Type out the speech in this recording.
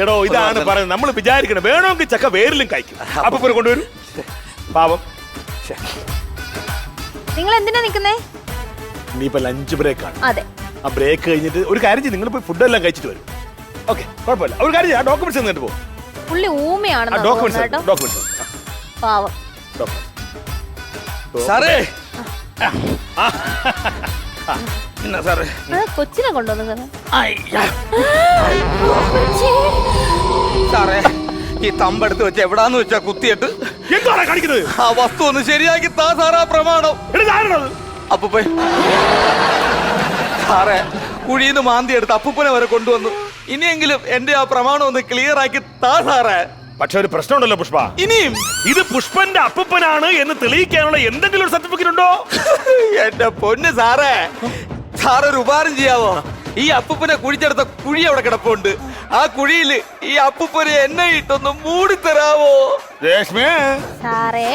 എടോ ഇതാണ് പറയുന്നത്. നമ്മൾ വിചാരിക്കണം വേണമെങ്കിൽ ചക്ക വേരിലും കഴിക്കും. അപ്പൂപ്പനെ കൊണ്ടുവരും. പാവം. നിങ്ങൾ എന്തിനാ നിക്കുന്നേ? ഇനിയിപ്പോ ലഞ്ച് ബ്രേക്ക് ആണ്. അതെ. ആ ബ്രേക്ക് കഴിഞ്ഞിട്ട് ഒരു കാര്യം ചെയ്യും, നിങ്ങൾ പോയി ഫുഡെല്ലാം കഴിച്ചിട്ട് വരും. ഓക്കെ, കുഴപ്പമില്ല. ഒരു കാര്യം ചെയ്യാം, ഡോക്യുമെന്റ്സ് എന്നിട്ട് പോകും. പുള്ളി ഊമയാണെന്ന് ഡോക്യുമെന്റ്സ് പാവം. സാറേ എന്നാ സാറേ കൊച്ചിനെ കൊണ്ടുവന്നു സാറേ. ഈ തമ്പെടുത്ത് വെച്ച് എവിടാന്ന് വെച്ചാ കുത്തിയിട്ട് എന്താണ് കാണിക്കുന്നത്? ആ വസ്തു ഒന്ന് ശരിയാക്കി താ സാറാ പ്രമാണം. അപ്പൂപ്പ സാറേ കുഴിന്ന് മാന്തി എടുത്ത് അപ്പൂപ്പനെ വരെ കൊണ്ടുവന്നു. ഇനിയെങ്കിലും എന്റെ ആ പ്രമാണം ഒന്ന് ക്ലിയർ ആക്കി താ സാറേ. പക്ഷെ ഒരു പ്രശ്നമുണ്ടല്ലോ പുഷ്പ. ഇനിയും ഇത് പുഷ്പന്റെ അപ്പൂപ്പനാണ് എന്ന് തെളിയിക്കാനുള്ള എന്തെങ്കിലും ഒരു സർട്ടിഫിക്കറ്റ് ഉണ്ടോ? എന്റെ പൊന്ന് സാറേ, സാറൊരു ഉപകാരം ചെയ്യാവോ? ഈ അപ്പൂപ്പനെ കുഴിച്ചെടുത്ത കുഴി അവിടെ കിടപ്പുണ്ട്. ആ കുഴിയിൽ ഈ അപ്പൂപ്പനെ എന്നെ ഇട്ടൊന്ന് മൂടിത്തരാവോ? രേഷ്മേ സാറേ